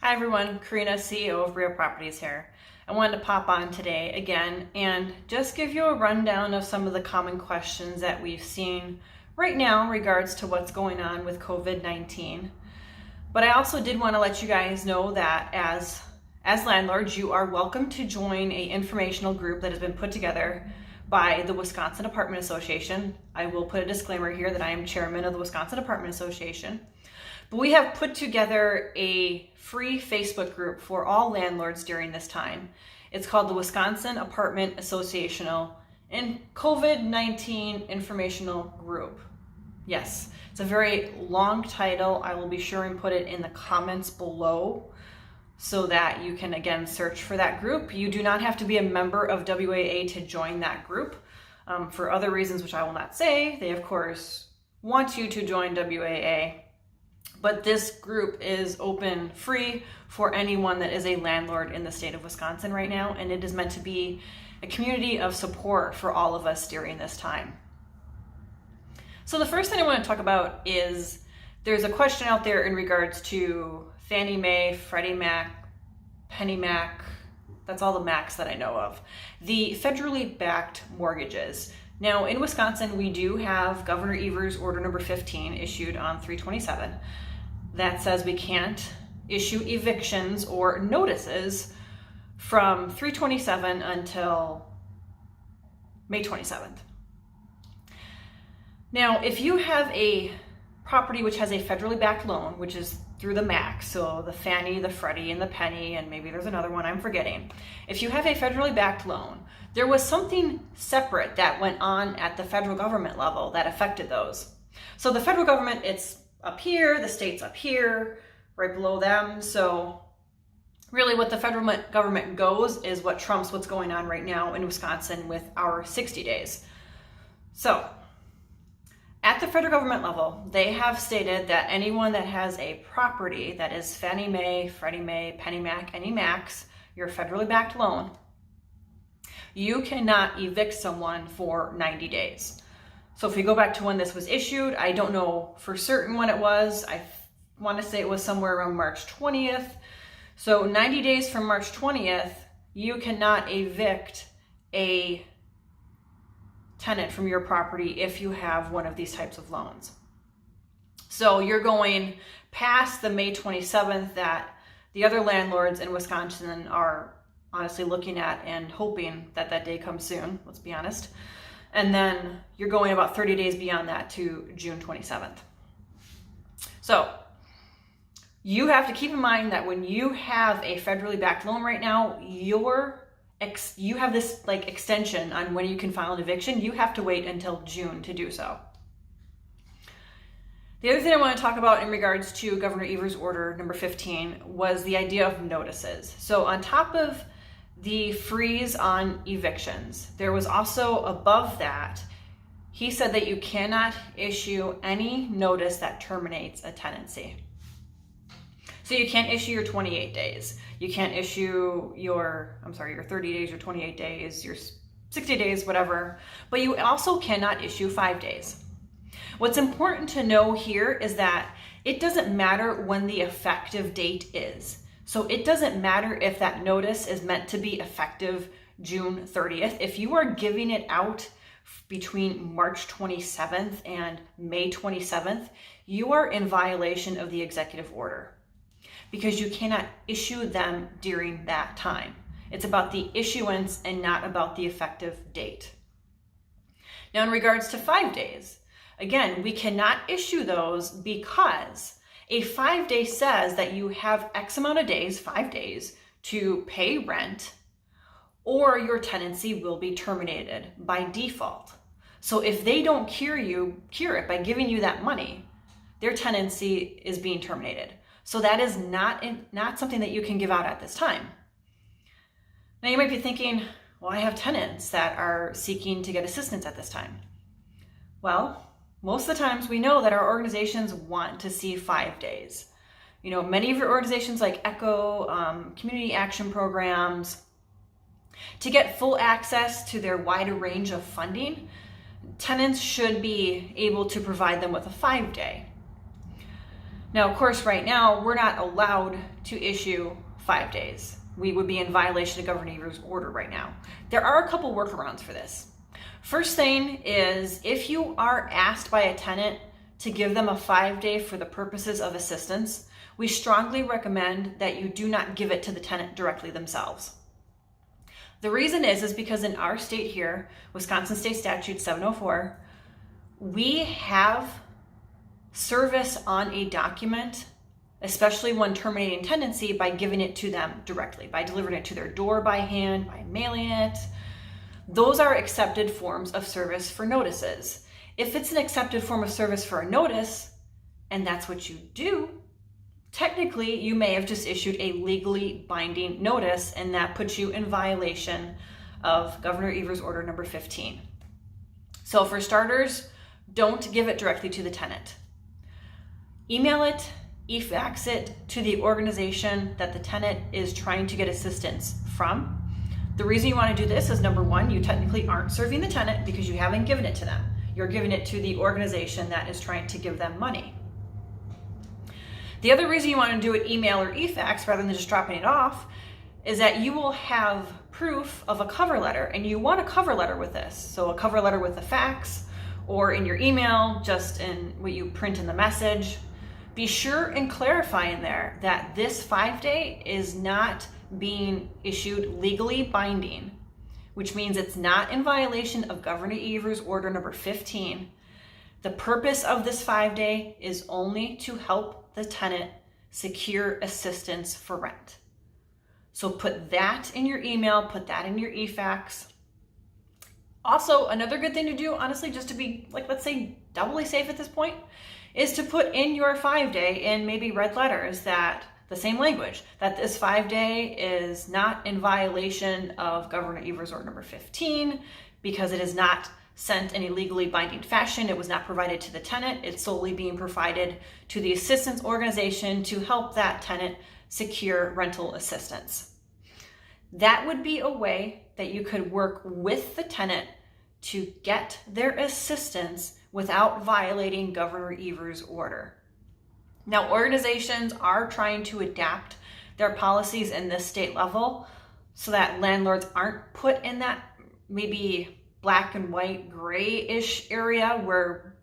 Hi everyone, Karina, CEO of Real Properties here. I wanted to pop on today again and just give you a rundown of some of the common questions that we've seen right now in regards to what's going on with COVID-19. But I also did want to let you guys know that as landlords, you are welcome to join an informational group that has been put together by the Wisconsin Apartment Association. I will put a disclaimer here that I am chairman of the Wisconsin Apartment Association. But we have put together a free Facebook group for all landlords during this time. It's called the Wisconsin Apartment Associational and COVID-19 Informational Group. Yes, it's a very long title. I will be sure and put it in the comments below so that you can again search for that group. You do not have to be a member of WAA to join that group. For other reasons, which I will not say, they of course want you to join WAA. But this group is open free for anyone that is a landlord in the state of Wisconsin right now, and it is meant to be a community of support for all of us during this time. So the first thing I want to talk about is there's a question out there in regards to Fannie Mae, Freddie Mac, Penny Mac, that's all the Macs that I know of, the federally backed mortgages. Now in Wisconsin, we do have Governor Evers' order number 15 issued on 3/27 that says we can't issue evictions or notices from 3/27 until May 27th. Now, if you have a property which has a federally backed loan, which is through the Mac, so the Fannie, the Freddie, and the Penny, and maybe there's another one I'm forgetting. If you have a federally backed loan, there was something separate that went on at the federal government level that affected those. So the federal government, it's up here, the state's up here, right below them. So really what the federal government goes is what trumps what's going on right now in Wisconsin with our 60 days. So at the federal government level, they have stated that anyone that has a property that is Fannie Mae, Freddie Mae, Penny Mac, any Macs, your federally backed loan, you cannot evict someone for 90 days. So if you go back to when this was issued, I don't know for certain when it was. I want to say it was somewhere around March 20th. So 90 days from March 20th, you cannot evict a tenant from your property if you have one of these types of loans. So you're going past the May 27th that the other landlords in Wisconsin are honestly looking at and hoping that that day comes soon, let's be honest. And then you're going about 30 days beyond that to June 27th. So you have to keep in mind that when you have a federally backed loan right now, you have this like extension on when you can file an eviction. You have to wait until June to do so. The other thing I want to talk about in regards to Governor Evers' order number 15 was the idea of notices. So on top of the freeze on evictions, there was also above that, he said that you cannot issue any notice that terminates a tenancy. So you can't issue your 28 days. You can't issue your 30 days, your 28 days, your 60 days, whatever. But you also cannot issue 5 days. What's important to know here is that it doesn't matter when the effective date is. So it doesn't matter if that notice is meant to be effective June 30th. If you are giving it out between March 27th and May 27th, you are in violation of the executive order because you cannot issue them during that time. It's about the issuance and not about the effective date. Now, in regards to 5 days, again, we cannot issue those because a 5-day says that you have X amount of days, 5 days, to pay rent or your tenancy will be terminated by default. So if they don't cure it by giving you that money, their tenancy is being terminated. So that is not something that you can give out at this time. Now you might be thinking, well, I have tenants that are seeking to get assistance at this time. Well, most of the times we know that our organizations want to see 5 days. You know, many of your organizations like ECHO, community action programs, to get full access to their wider range of funding, tenants should be able to provide them with a 5-day. Now, of course, right now, we're not allowed to issue 5 days. We would be in violation of Governor Evers' order right now. There are a couple workarounds for this. First thing is, if you are asked by a tenant to give them a 5-day for the purposes of assistance, we strongly recommend that you do not give it to the tenant directly themselves. The reason is because in our state here, Wisconsin State Statute 704, we have service on a document, especially when terminating tenancy, by giving it to them directly, by delivering it to their door by hand, by mailing it. Those are accepted forms of service for notices. If it's an accepted form of service for a notice, and that's what you do, technically you may have just issued a legally binding notice, and that puts you in violation of Governor Evers' order number 15. So for starters, don't give it directly to the tenant. Email it, e-fax it to the organization that the tenant is trying to get assistance from. The reason you want to do this is, number one, you technically aren't serving the tenant because you haven't given it to them. You're giving it to the organization that is trying to give them money. The other reason you want to do it email or e-fax rather than just dropping it off is that you will have proof of a cover letter, and you want a cover letter with this. So a cover letter with a fax, or in your email, just in what you print in the message. Be sure and clarify in there that this 5-day is not being issued legally binding, which means it's not in violation of Governor Evers' order number 15. The purpose of this 5-day is only to help the tenant secure assistance for rent. So put that in your email, put that in your e-fax. Also, another good thing to do, honestly, just to be, like, let's say doubly safe at this point, is to put in your 5-day in maybe red letters that the same language, that this 5-day is not in violation of Governor Evers' order number 15 because it is not sent in a legally binding fashion. It was not provided to the tenant. It's solely being provided to the assistance organization to help that tenant secure rental assistance. That would be a way that you could work with the tenant to get their assistance without violating Governor Evers' order. Now, organizations are trying to adapt their policies in this state level so that landlords aren't put in that maybe black and white gray-ish area where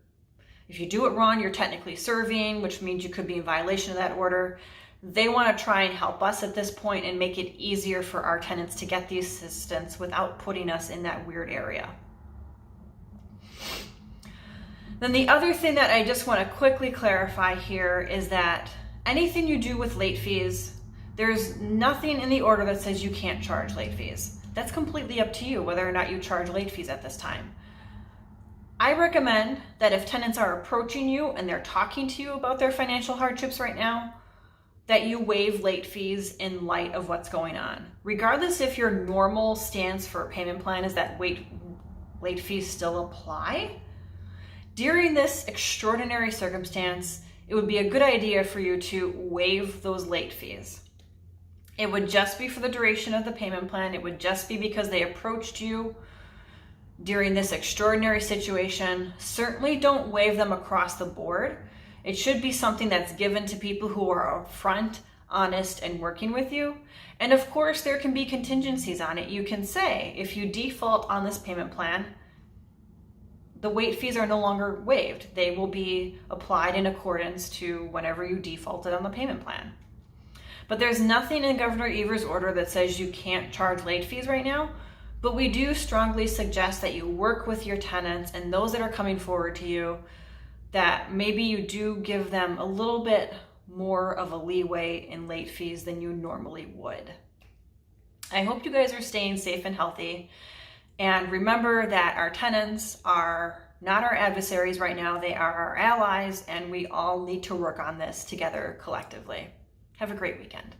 if you do it wrong, you're technically serving, which means you could be in violation of that order. They want to try and help us at this point and make it easier for our tenants to get the assistance without putting us in that weird area. Then the other thing that I just want to quickly clarify here is that anything you do with late fees, there's nothing in the order that says you can't charge late fees. That's completely up to you whether or not you charge late fees at this time. I recommend that if tenants are approaching you and they're talking to you about their financial hardships right now, that you waive late fees in light of what's going on. Regardless if your normal stance for a payment plan is that late fees still apply, during this extraordinary circumstance, it would be a good idea for you to waive those late fees. It would just be for the duration of the payment plan. It would just be because they approached you during this extraordinary situation. Certainly don't waive them across the board. It should be something that's given to people who are upfront, honest, and working with you. And of course, there can be contingencies on it. You can say, if you default on this payment plan, the late fees are no longer waived. They will be applied in accordance to whenever you defaulted on the payment plan. But there's nothing in Governor Evers' order that says you can't charge late fees right now. But we do strongly suggest that you work with your tenants and those that are coming forward to you, that maybe you do give them a little bit more of a leeway in late fees than you normally would. I hope you guys are staying safe and healthy. And remember that our tenants are not our adversaries right now. They are our allies, and we all need to work on this together collectively. Have a great weekend.